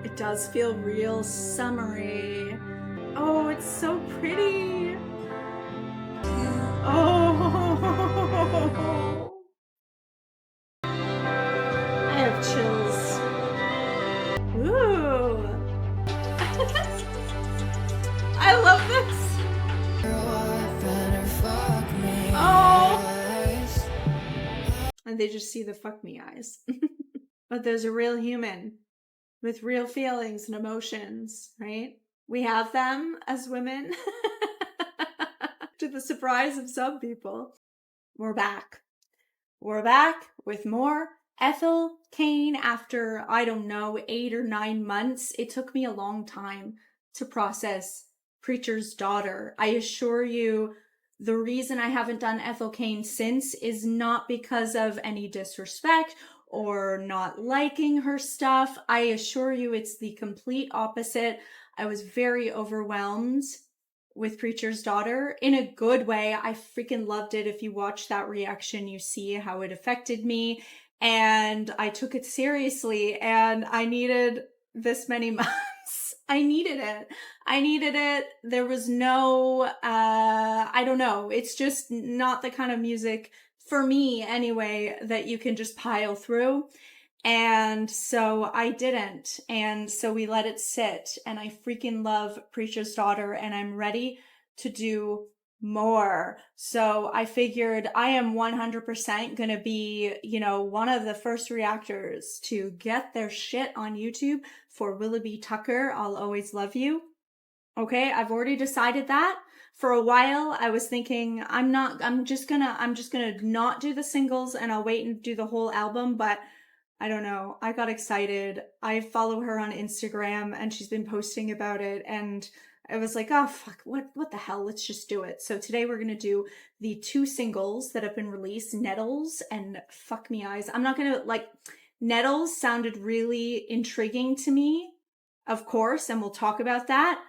It does feel real summery. Oh, it's so pretty. Oh, I have chills. Ooh. I love this. Oh. And they just see the fuck me eyes. But there's a real human with real feelings and emotions, right? We have them as women, to the surprise of some people. We're back. We're back with more Ethel Cain after, I don't know, 8 or 9 months. It took me a long time to process Preacher's Daughter. I assure you, the reason I haven't done Ethel Cain since is not because of any disrespect or not liking her stuff. I assure you it's the complete opposite. I was very overwhelmed with Preacher's Daughter in a good way. I freaking loved it. If you watch that reaction, you see how it affected me. And I took it seriously, and I needed this many months. I needed it. I needed it. There was no, I don't know. It's just not the kind of music, for me anyway, that you can just pile through. And so I didn't. And so we let it sit. And I freaking love Preacher's Daughter, and I'm ready to do more. So I figured I am 100% going to be, one of the first reactors to get their shit on YouTube for Willoughby Tucker. I'll always love you. Okay, I've already decided that. For a while, I was thinking I'm just gonna not do the singles, and I'll wait and do the whole album, but I don't know. I got excited. I follow her on Instagram, and she's been posting about it, and I was like, oh fuck, what the hell? Let's just do it. So today we're gonna do the 2 singles that have been released, Nettles and Fuck Me Eyes. I'm not gonna Nettles sounded really intriguing to me, of course, and we'll talk about that.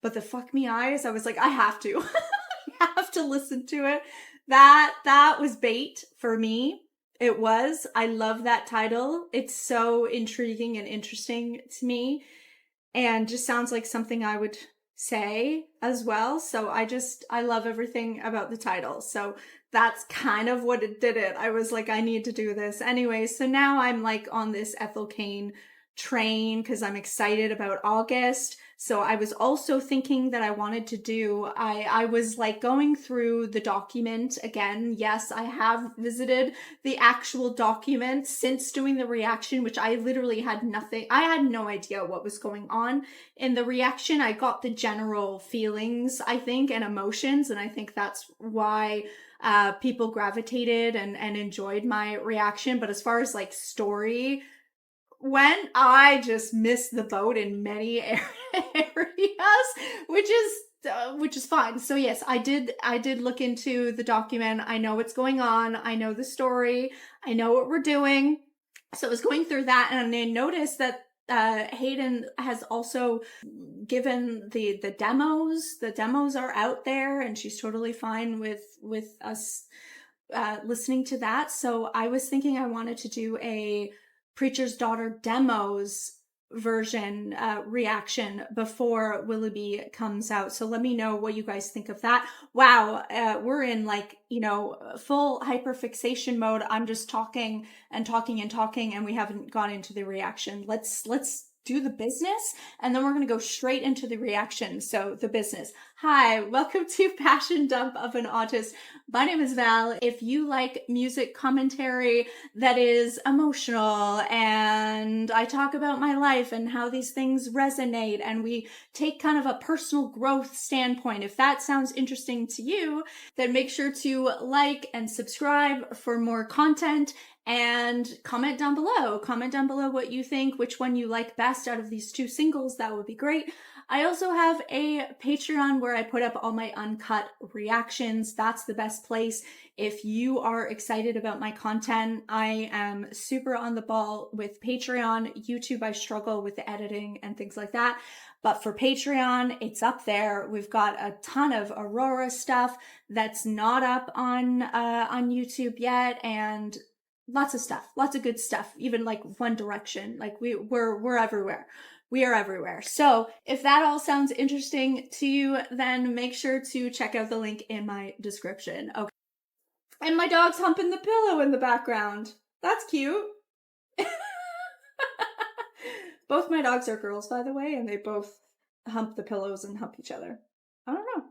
But the Fuck Me Eyes, I was like, I have to. I have to listen to it. That was bait for me. It was. I love that title. It's so intriguing and interesting to me, and just sounds like something I would say as well. So I love everything about the title. So that's kind of what it did it. I was like, I need to do this. Anyway, so now I'm like on this Ethel Cain train because I'm excited about August. So I was also thinking that I wanted to do, I was like going through the document again. Yes, I have visited the actual document since doing the reaction, which I literally had I had no idea what was going on in the reaction. I got the general feelings, I think, and emotions, and I think that's why people gravitated and enjoyed my reaction. But as far as like story, when I just missed the boat in many areas, which is fine. So yes, I did look into the document. I know what's going on. I know the story. I know what we're doing. So I was going through that, and I noticed that Hayden has also given the demos. The demos are out there, and she's totally fine with us listening to that. So I was thinking I wanted to do a Preacher's Daughter demos version reaction before Willoughby comes out. So let me know what you guys think of that. Wow, we're in full hyperfixation mode. I'm just talking and talking and talking, and we haven't got into the reaction. Let's do the business, and then we're going to go straight into the reaction. So the business. Hi, welcome to Passion Dump of an Autist. My name is Val. If you like music commentary that is emotional, and I talk about my life and how these things resonate, and we take kind of a personal growth standpoint, if that sounds interesting to you, then make sure to like and subscribe for more content. And comment down below. Comment down below what you think, which one you like best out of these 2 singles. That would be great. I also have a Patreon where I put up all my uncut reactions. That's the best place. If you are excited about my content, I am super on the ball with Patreon. YouTube, I struggle with the editing and things like that. But for Patreon, it's up there. We've got a ton of Aurora stuff that's not up on YouTube yet, and Lots of stuff, lots of good stuff, even like One Direction. Like we're everywhere. We are everywhere. So if that all sounds interesting to you, then make sure to check out the link in my description. Okay. And my dog's humping the pillow in the background. That's cute. Both my dogs are girls, by the way, and they both hump the pillows and hump each other. I don't know.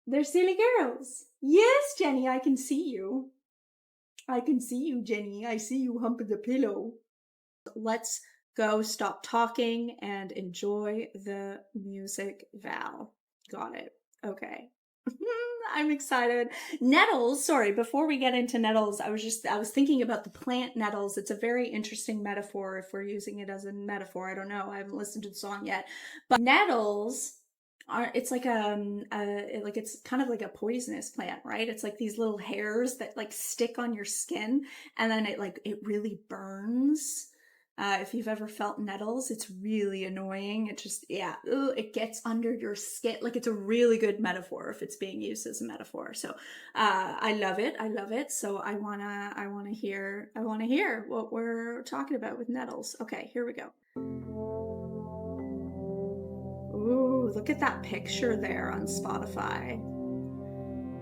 They're silly girls. Yes, Jenny, I can see you. I can see you, Jenny. I see you humping the pillow. Let's go stop talking and enjoy the music, Val. Got it. Okay. I'm excited. Nettles, sorry, before we get into nettles, I was thinking about the plant nettles. It's a very interesting metaphor if we're using it as a metaphor. I don't know. I haven't listened to the song yet. But nettles are, it's like like it's kind of like a poisonous plant, right? It's like these little hairs that like stick on your skin and then it really burns. If you've ever felt nettles, it's really annoying. It just, yeah, it gets under your skin. Like it's a really good metaphor if it's being used as a metaphor. So, I love it. I love it. So I wanna hear what we're talking about with nettles. Okay, here we go. Ooh, look at that picture there on Spotify.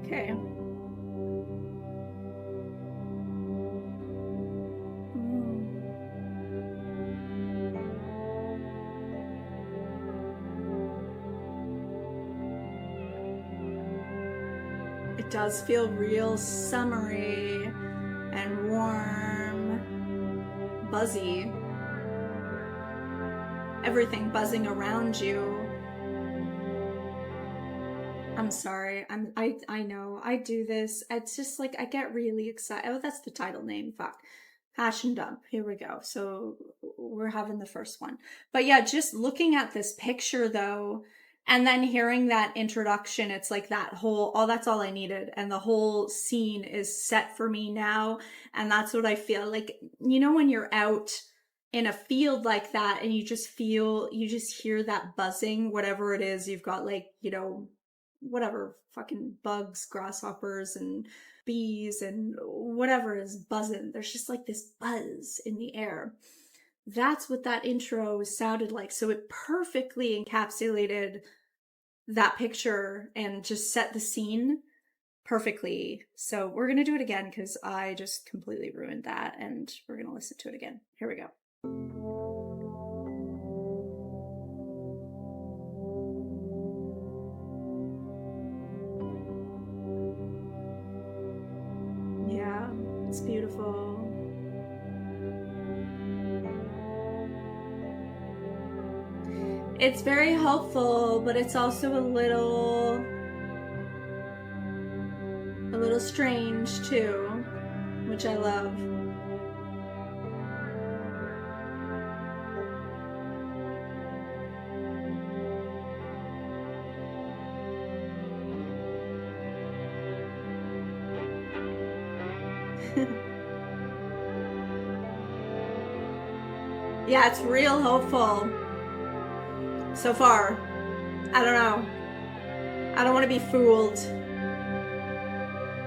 Okay. It does feel real summery and warm, buzzy. Everything buzzing around you. I'm sorry. I know. I do this. It's just like I get really excited. Oh, that's the title name. Fuck. Passion dump. Here we go. So we're having the first one. But yeah, just looking at this picture though, and then hearing that introduction, it's like that whole, oh, that's all I needed. And the whole scene is set for me now. And that's what I feel like, you know, when you're out in a field like that and you just hear that buzzing, whatever it is, you've got like, you know, whatever fucking bugs, grasshoppers and bees and whatever is buzzing. There's just like this buzz in the air. That's what that intro sounded like. So it perfectly encapsulated that picture and just set the scene perfectly. So we're going to do it again because I just completely ruined that and we're going to listen to it again. Here we go. Yeah, it's beautiful. It's very helpful, but it's also a little strange too, which I love. Yeah, it's real hopeful. So far. I don't know. I don't want to be fooled.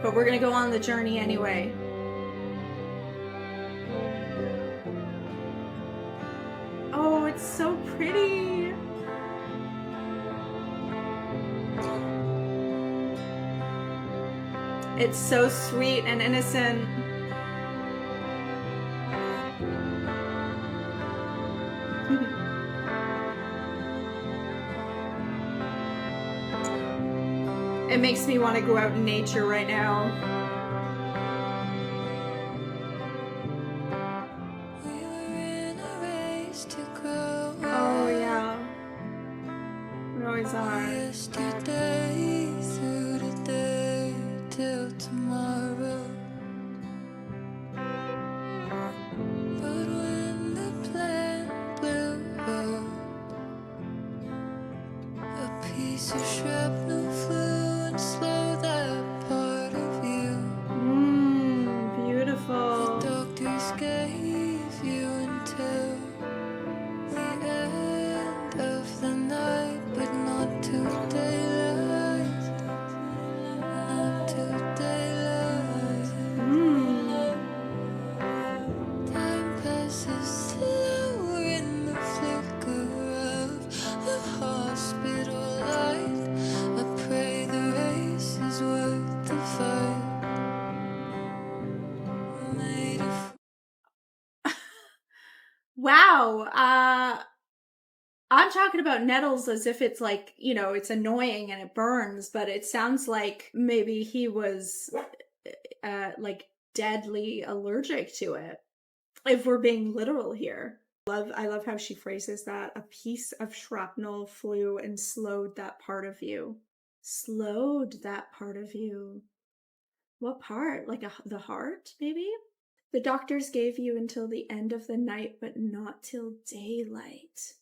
But we're gonna go on the journey anyway. Oh, it's so pretty. It's so sweet and innocent. It makes me want to go out in nature right now. Oh yeah. We always are. Yesterday through the day till tomorrow. But when the plant blew up, a piece of shrapnel flew and slowed that part of you. Beautiful. The doctors gave you until the end of the night, but not till daylight. Not till daylight. no. I'm talking about Nettles as if it's like, it's annoying and it burns, but it sounds like maybe he was like deadly allergic to it, if we're being literal here. I love how she phrases that. A piece of shrapnel flew and slowed that part of you. Slowed that part of you. What part? Like the heart, maybe? The doctors gave you until the end of the night, but not till daylight.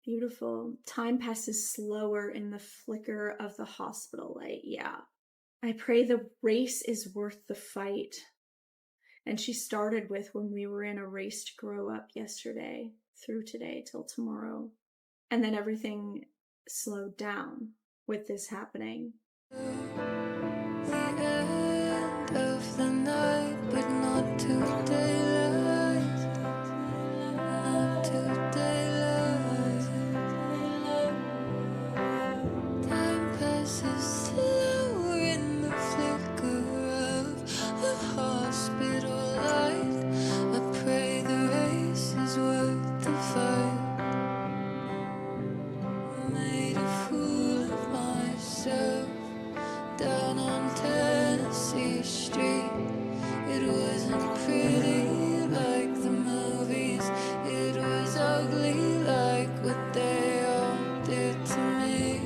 Beautiful. Time passes slower in the flicker of the hospital light. Yeah. I pray the race is worth the fight. And she started with when we were in a race to grow up yesterday, through today till tomorrow. And then everything slowed down with this happening. The end of the night, but not till daylight. Not till daylight. Time passes slower in the flicker of the hospital light. I pray the race is worth the fight. Made a fool of myself down on Tennessee Street. It wasn't pretty like the movies. It was ugly like what they all did to me.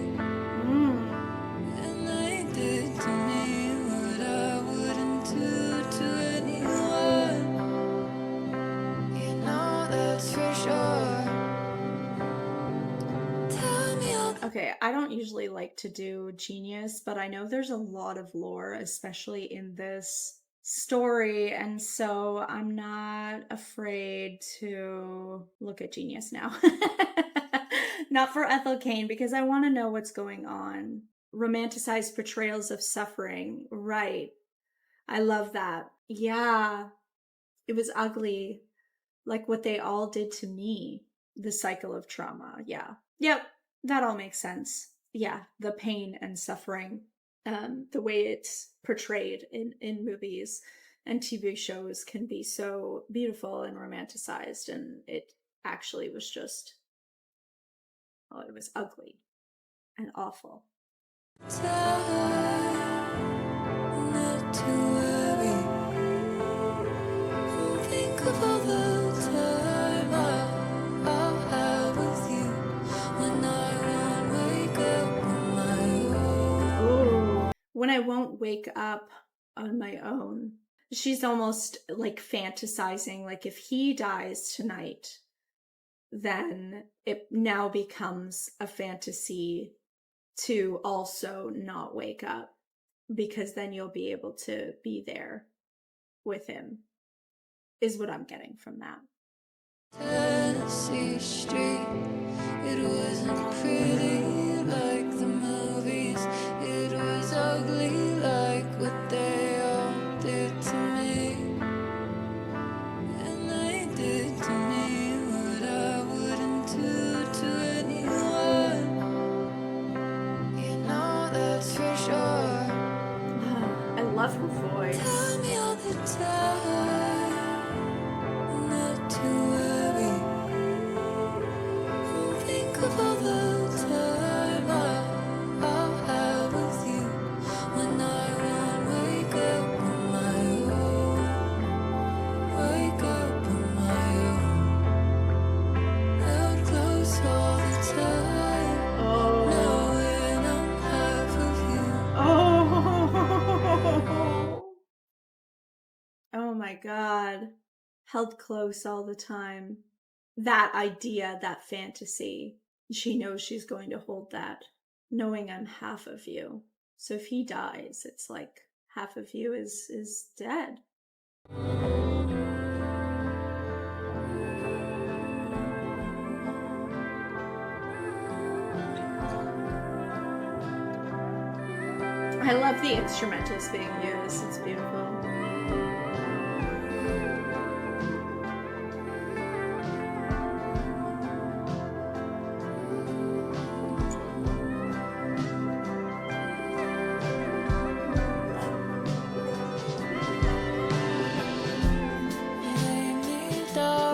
And they did to me what I wouldn't do to anyone. You know that's for sure. Tell me all the Okay, I don't usually like to do Genius, but I know there's a lot of lore, especially in this story, and so I'm not afraid to look at Genius now. Not for Ethel Cain, because I want to know what's going on. Romanticized portrayals of suffering. Right. I love that. Yeah. It was ugly. Like what they all did to me. The cycle of trauma. Yeah. Yep. That all makes sense. Yeah. The pain and suffering. The way it's portrayed in movies and TV shows can be so beautiful and romanticized. And it actually was just, it was ugly and awful. time not to worry. Think of all the time I'll have with you when I won't wake up on my own. When I won't wake up on my own. She's almost like fantasizing, like if he dies tonight, then it now becomes a fantasy to also not wake up, because then you'll be able to be there with him, is what I'm getting from that. Tennessee Street, it wasn't pretty like the movies. It was ugly like what they all did to me. And they did to me what I wouldn't do to anyone. You know that's for sure. I love her voice. Tell me all the time not to worry. Think of all the time I'll have with you when I won't wake up on my own. Wake up on my own. Held close all the time, knowing I'm half of you. Oh my God. Held close all the time. That idea, that fantasy. She knows she's going to hold that, knowing I'm half of you. So if he dies, it's like half of you is dead. I love the instrumentals being used. It's beautiful.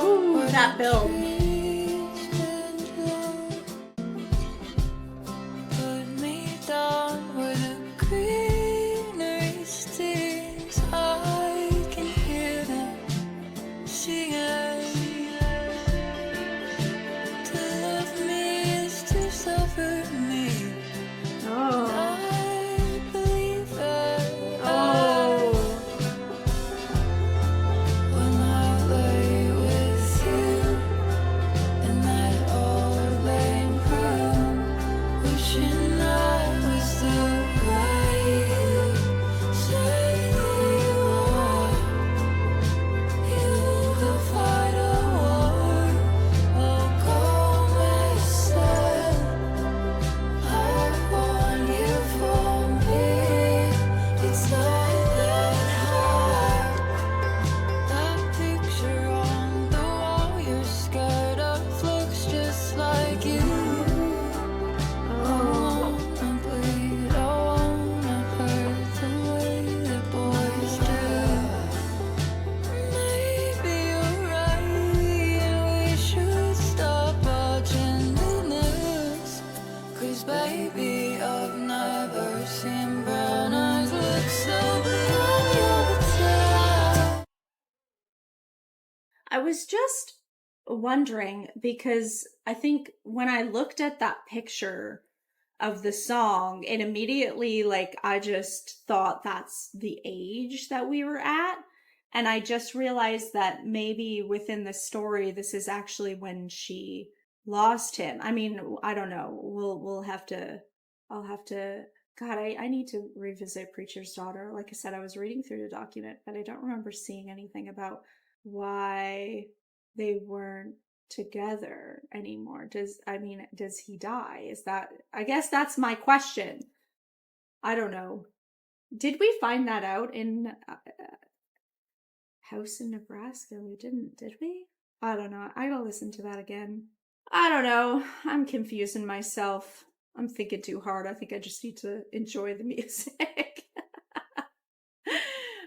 Ooh, that build. Put me down where the greenery stings. I can hear them singing. To love me is to suffer me. Oh. I believe it. Oh. When I lay with you in that old lane room, wishing I was the way you say you are. You could fight a war, oh, come and say, I want you for me. It's not that hard. That picture on the wall you're scared of looks just like you. I wanna bleed, I wanna hurt the way that boys do. Maybe you're right, and we should stop watching the news. 'Cause baby, I've never seen brown eyes look so blue all the time. I was just wondering because I think when I looked at that picture of the song, it immediately, like, I just thought that's the age that we were at. And I just realized that maybe within the story, this is actually when she lost him. I mean, I don't know. We'll have to, I'll have to, God, I need to revisit Preacher's Daughter. Like I said, I was reading through the document, but I don't remember seeing anything about why they weren't together anymore. Does he die? Is that, I guess that's my question. I don't know. Did we find that out in House in Nebraska? We didn't, did we? I don't know. I gotta listen to that again. I don't know. I'm confusing myself. I'm thinking too hard. I think I just need to enjoy the music.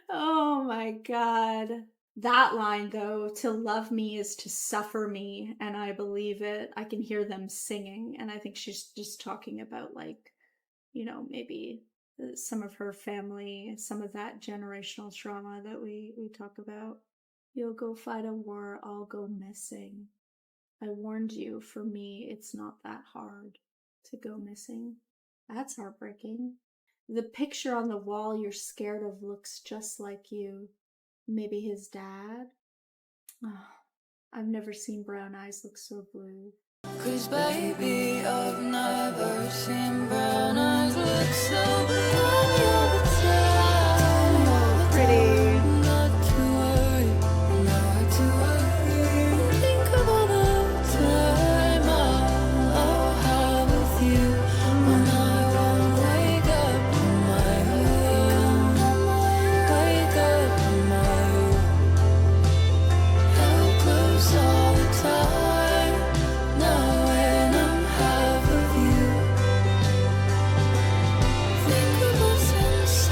Oh my God. That line, though, to love me is to suffer me, and I believe it. I can hear them singing, and I think she's just talking about, like, you know, maybe some of her family, some of that generational trauma that we talk about. You'll go fight a war, I'll go missing. I warned you, for me, it's not that hard to go missing. That's heartbreaking. The picture on the wall you're scared of looks just like you. Maybe his dad? Oh, I've never seen brown eyes look so blue. 'Cause baby, I've never seen brown eyes look so blue all the time. Oh, pretty. Not to worry, not to worry. Think of all the time I'll have with you when I won't wake up in my room. Wake up in my room. How close all the time. Now when I'm half of you, think of us inside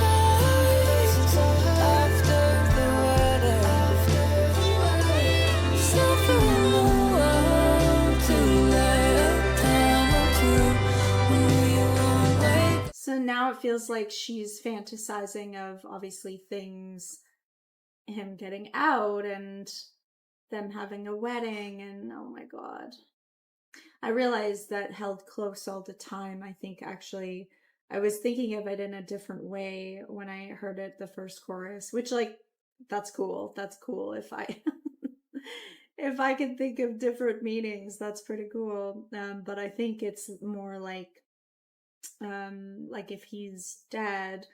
after the wedding, suffering the world to let a time or two when we won't wake. So now it feels like she's fantasizing of, obviously, things, him getting out and them having a wedding, and oh my God. I realized that held close all the time. I think actually I was thinking of it in a different way when I heard it the first chorus, which, like, that's cool. That's cool. If I if I can think of different meanings, that's pretty cool. But I think it's more like if he's dead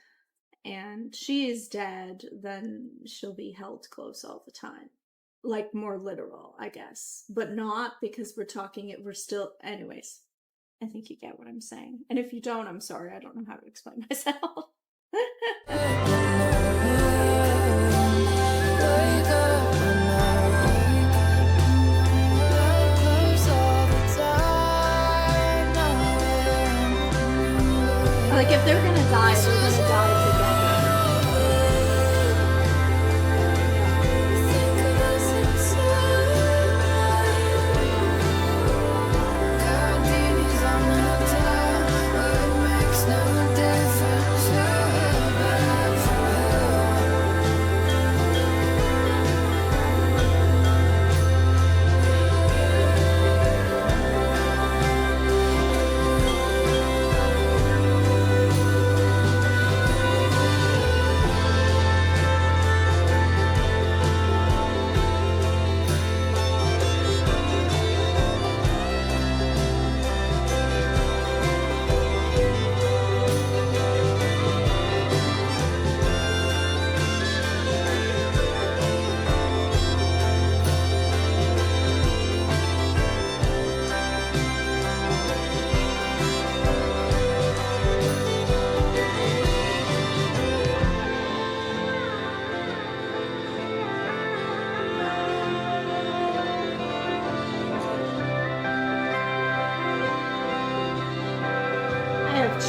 and she is dead, then she'll be held close all the time. Like, more literal, I guess, but not, because we're still, anyways, I think you get what I'm saying. And if you don't, I'm sorry, I don't know how to explain myself. Like, if they're gonna die, they're gonna die together.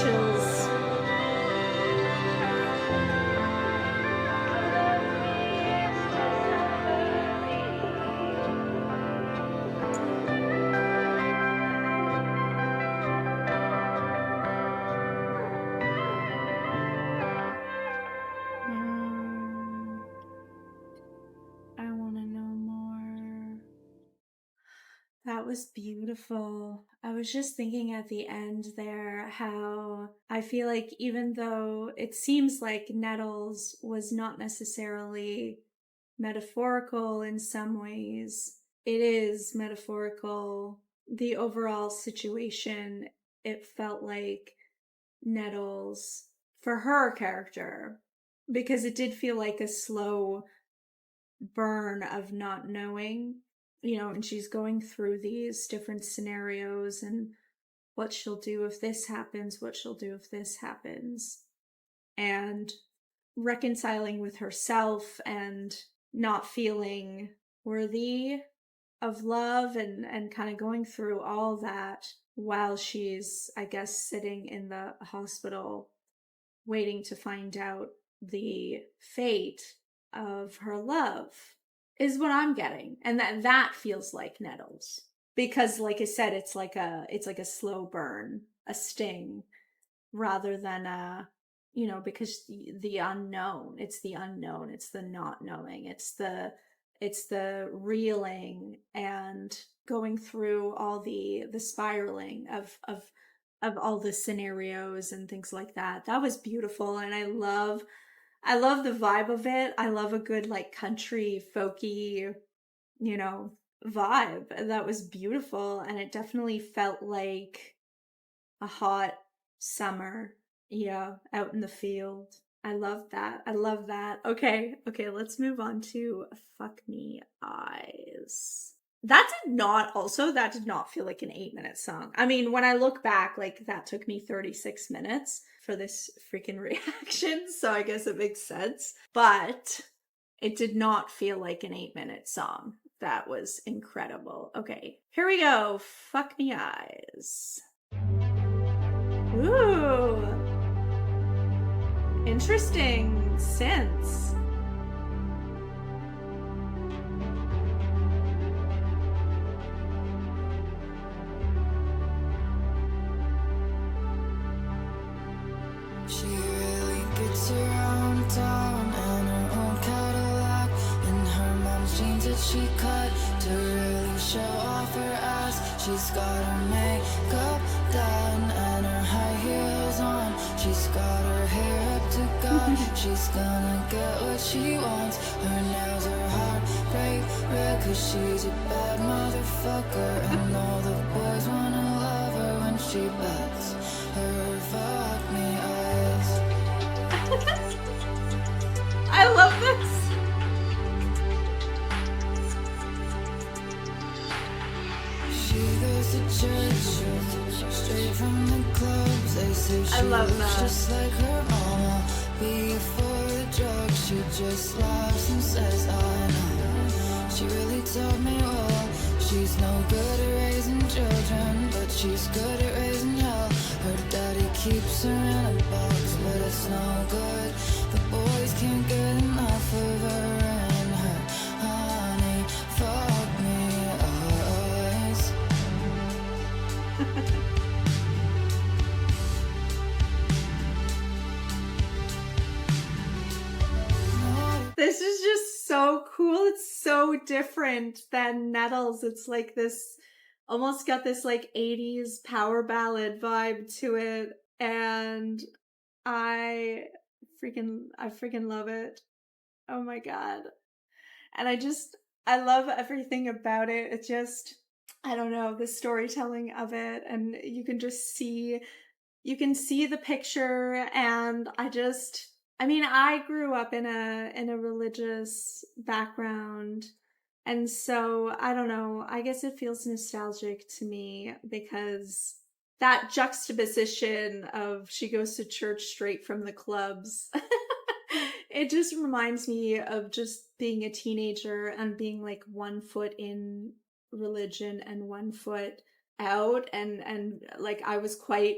chills. I want to know more. That was beautiful. I was just thinking at the end there how I feel like even though it seems like Nettles was not necessarily metaphorical in some ways, it is metaphorical. The overall situation, it felt like Nettles for her character, because it did feel like a slow burn of not knowing, and she's going through these different scenarios and what she'll do if this happens, what she'll do if this happens, and reconciling with herself and not feeling worthy of love and kind of going through all that while she's, I guess, sitting in the hospital waiting to find out the fate of her love is what I'm getting. And that feels like Nettles. Because like I said, it's like a slow burn, a sting, rather than because the unknown, it's the unknown, it's the not knowing, it's the reeling and going through all the spiraling of all the scenarios and things like that. That was beautiful, and I love the vibe of it. I love a good like country folky, vibe. That was beautiful, and it definitely felt like a hot summer, yeah, out in the field. I love that. I love that. Okay, let's move on to Fuck Me Eyes. That did not feel like an 8-minute song. I mean, when I look back, like that took me 36 minutes for this freaking reaction, so I guess it makes sense. But it did not feel like an 8-minute song. That was incredible. Okay, here we go. Fuck Me Eyes. Ooh. Interesting synths. She really gets around town in her own Cadillac, and her mom's jeans that she cut to really show off her ass. She's got her makeup done and her high heels on. She's got her hair up to God. She's gonna get what she wants. Her nails are heartbreak red, 'cause she's a bad motherfucker, and all the boys wanna love her when she bets her fuck me eyes. I love this. She goes to church straight from the clubs. They say she looks just like her mama. Before the drugs, she just laughs and says, I know. She really taught me well. She's no good at raising children, but she's good at raising hell. Her daddy keeps her in a box, but it's no good. The boys can't get enough of her and her honey. Fuck me eyes. This is just so cool. It's so different than Nettles. It's like this, almost got this like 80s power ballad vibe to it. And I freaking love it. Oh my God. And I love everything about it. It just, I don't know, the storytelling of it. And you can see the picture. And I grew up in a religious background. And so I don't know, I guess it feels nostalgic to me because that juxtaposition of she goes to church straight from the clubs. It just reminds me of just being a teenager and being like one foot in religion and one foot out, and like I was quite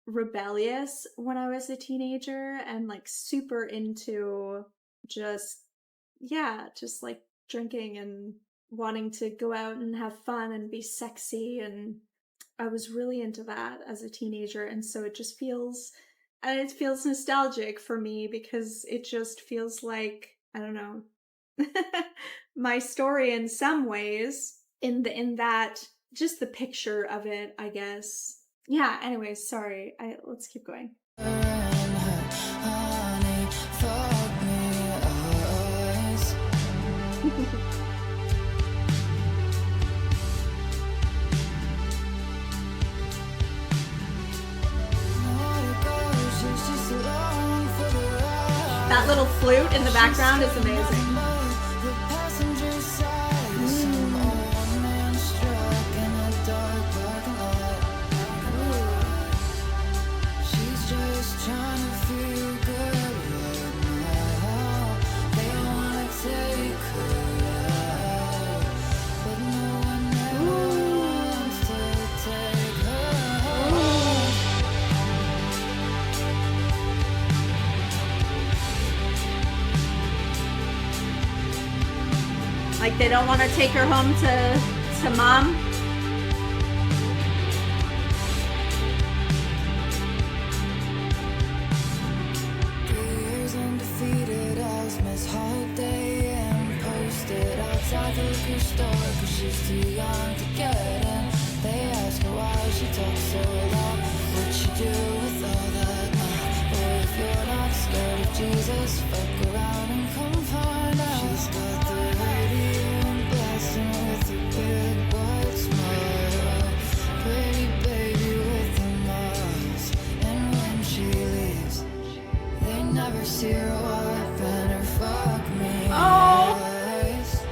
rebellious when I was a teenager and like super into just, yeah, just like drinking and wanting to go out and have fun and be sexy. And I was really into that as a teenager. And so it just feels, and it feels nostalgic for me because it just feels like, I don't know, my story in some ways, in that, just the picture of it, I guess. Yeah, anyways, sorry. Let's keep going. Honey, fuck me eyes. That little flute in the background is amazing. Like they don't want to take her home to mom. Undefeated as Miss Holiday and posted outside the liquor store cause she's too young to get in. They ask her why she talks so loud. What'd she do with all that now? Or if you're not scared of Jesus, fuck around and come find out. She's got the radio and blasting with a big white smile. Pretty baby with the miles. And when she leaves, they never see her wipe and her fuck me eyes.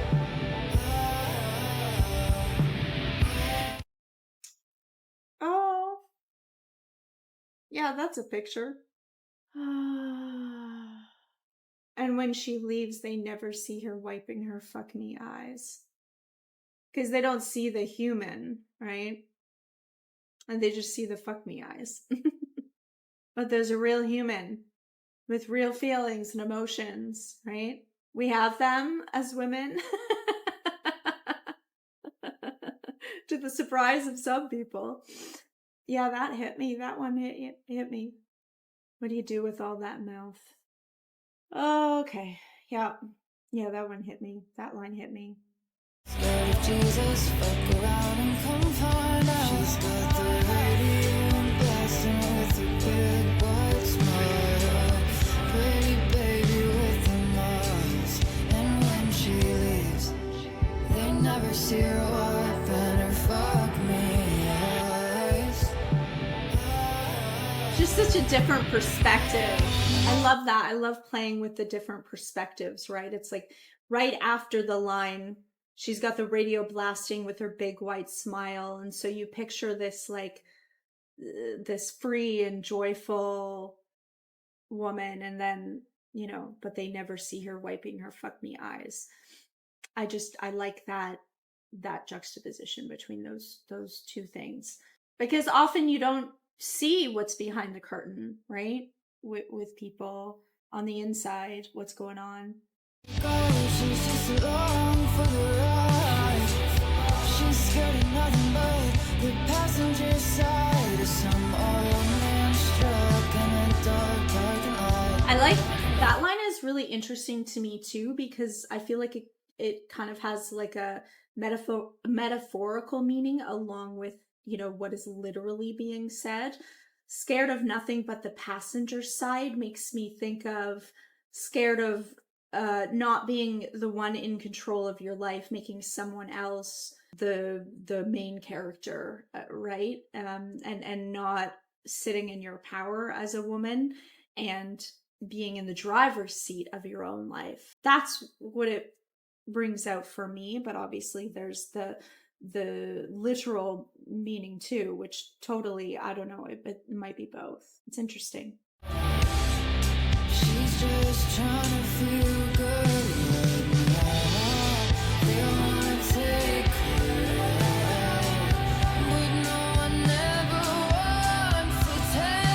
Oh. Yeah, that's a picture. And when she leaves, they never see her wiping her fuck me eyes. Because they don't see the human, right? And they just see the fuck me eyes. But there's a real human with real feelings and emotions, right? We have them as women. To the surprise of some people. Yeah, that hit me. That one hit me. What do you do with all that mouth? Okay. Yeah. Yeah, that one hit me. That line hit me. Scared of Jesus, fuck around and come find out. She's got the radio and blasting with a big white smile. Pretty baby with the miles. And when she leaves, they never see her wipe and her fuck me eyes. Just such a different perspective. I love that. I love playing with the different perspectives, right? It's like right after the line, she's got the radio blasting with her big white smile. And so you picture this like this free and joyful woman, and then, you know, but they never see her wiping her fuck me eyes. I like that juxtaposition between those two things, because often you don't see what's behind the curtain, right? With people on the inside, what's going on. She's just along for the ride. She's scared of nothing but the passenger side of some old man struck in a dark parking lot. I like that line. Is really interesting to me too, because I feel like it kind of has like a metaphorical meaning along with, you know, what is literally being said. Scared of nothing but the passenger side makes me think of scared of not being the one in control of your life, making someone else the main character, right? And not sitting in your power as a woman and being in the driver's seat of your own life. That's what it brings out for me. But obviously there's the literal meaning too, which totally, I don't know, it might be both. It's interesting. She's just trying to feel good right now. They wanna take her out, but no one ever wants to take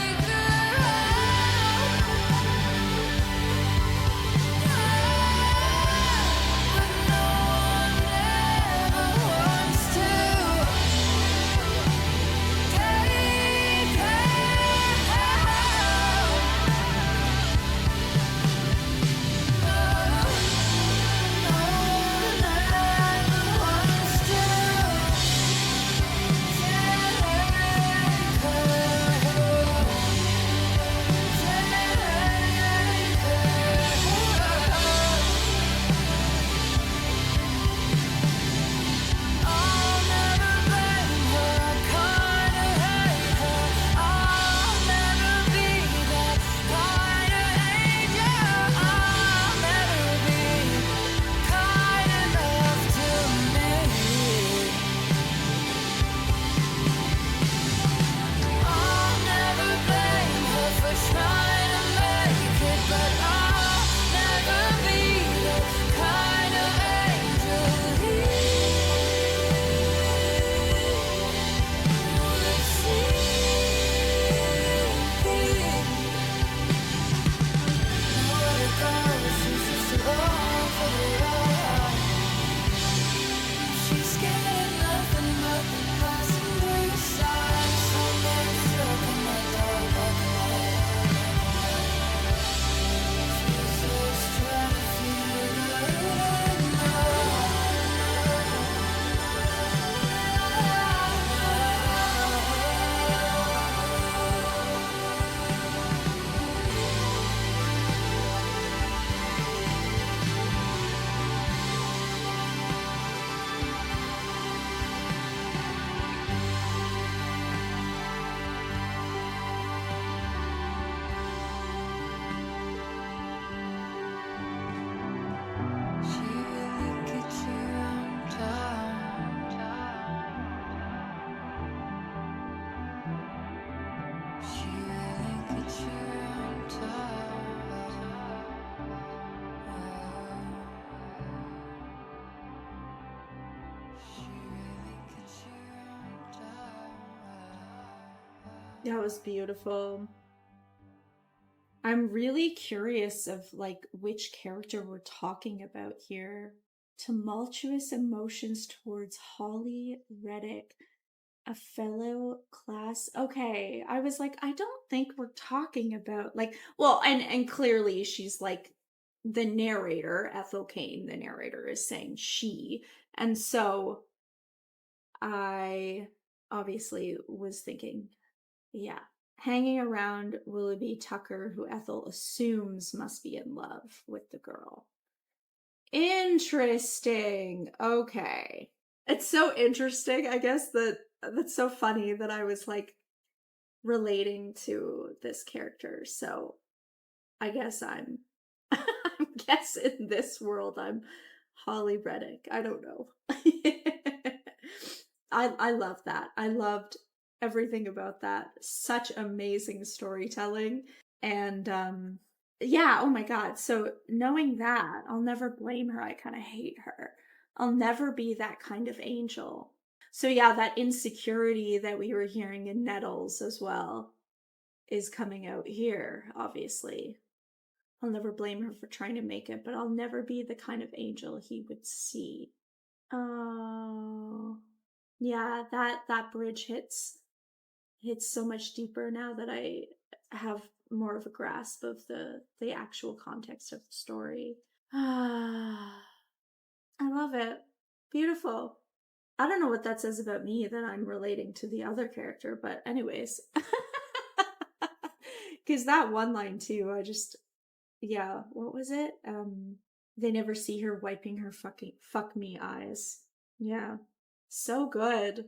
She really gets you on top. She really gets you on top. That was beautiful. I'm really curious of like which character we're talking about here. Tumultuous emotions towards Holly Reddick, a fellow class. Okay, I was like, I don't think we're talking about like, well, and clearly she's like the narrator, Ethel Cain, the narrator is saying she, and so I obviously was thinking, yeah, hanging around Willoughby Tucker, who Ethel assumes must be in love with the girl. Interesting. Okay. It's so interesting, I guess, that's so funny that I was like relating to this character. So I guess I'm I guess in this world I'm Holly Reddick. I don't know. I love that. I loved everything about that. Such amazing storytelling. And yeah, oh my god. So knowing that, I'll never blame her. I kind of hate her. I'll never be that kind of angel. So yeah, that insecurity that we were hearing in Nettles as well is coming out here, obviously. I'll never blame her for trying to make it, but I'll never be the kind of angel he would see. Oh, yeah, that bridge hits so much deeper now that I have more of a grasp of the actual context of the story. Ah, I love it. Beautiful. I don't know what that says about me that I'm relating to the other character, but anyways. Because that one line too, I just, yeah, what was it? They never see her wiping her fucking fuck me eyes. Yeah. So good.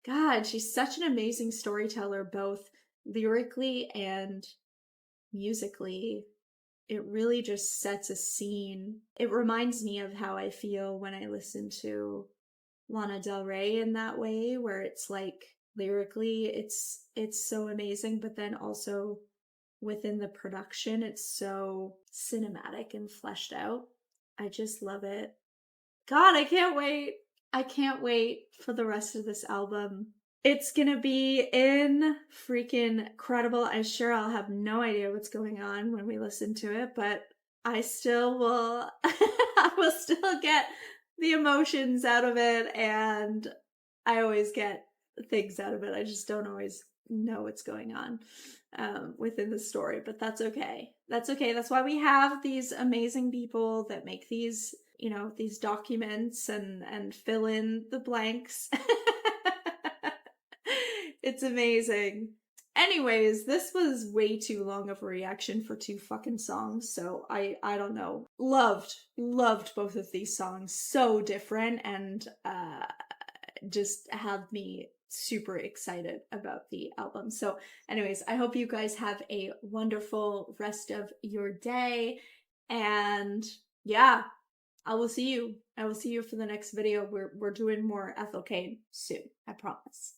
God, she's such an amazing storyteller, both lyrically and musically. It really just sets a scene. It reminds me of how I feel when I listen to Lana Del Rey in that way, where it's like lyrically it's so amazing, but then also within the production it's so cinematic and fleshed out. I just love it. God, I can't wait. I can't wait for the rest of this album. It's gonna be in freaking incredible. I'm sure I'll have no idea what's going on when we listen to it, but I still will I will still get the emotions out of it, and I always get things out of it. I just don't always know what's going on within the story, but that's okay. That's okay. That's why we have these amazing people that make these, you know, these documents and fill in the blanks. It's amazing. Anyways, this was way too long of a reaction for two fucking songs, so I don't know. Loved both of these songs. So different, and just have me super excited about the album. So anyways, I hope you guys have a wonderful rest of your day, and yeah, I will see you. I will see you for the next video. We're doing more Ethel Cain soon, I promise.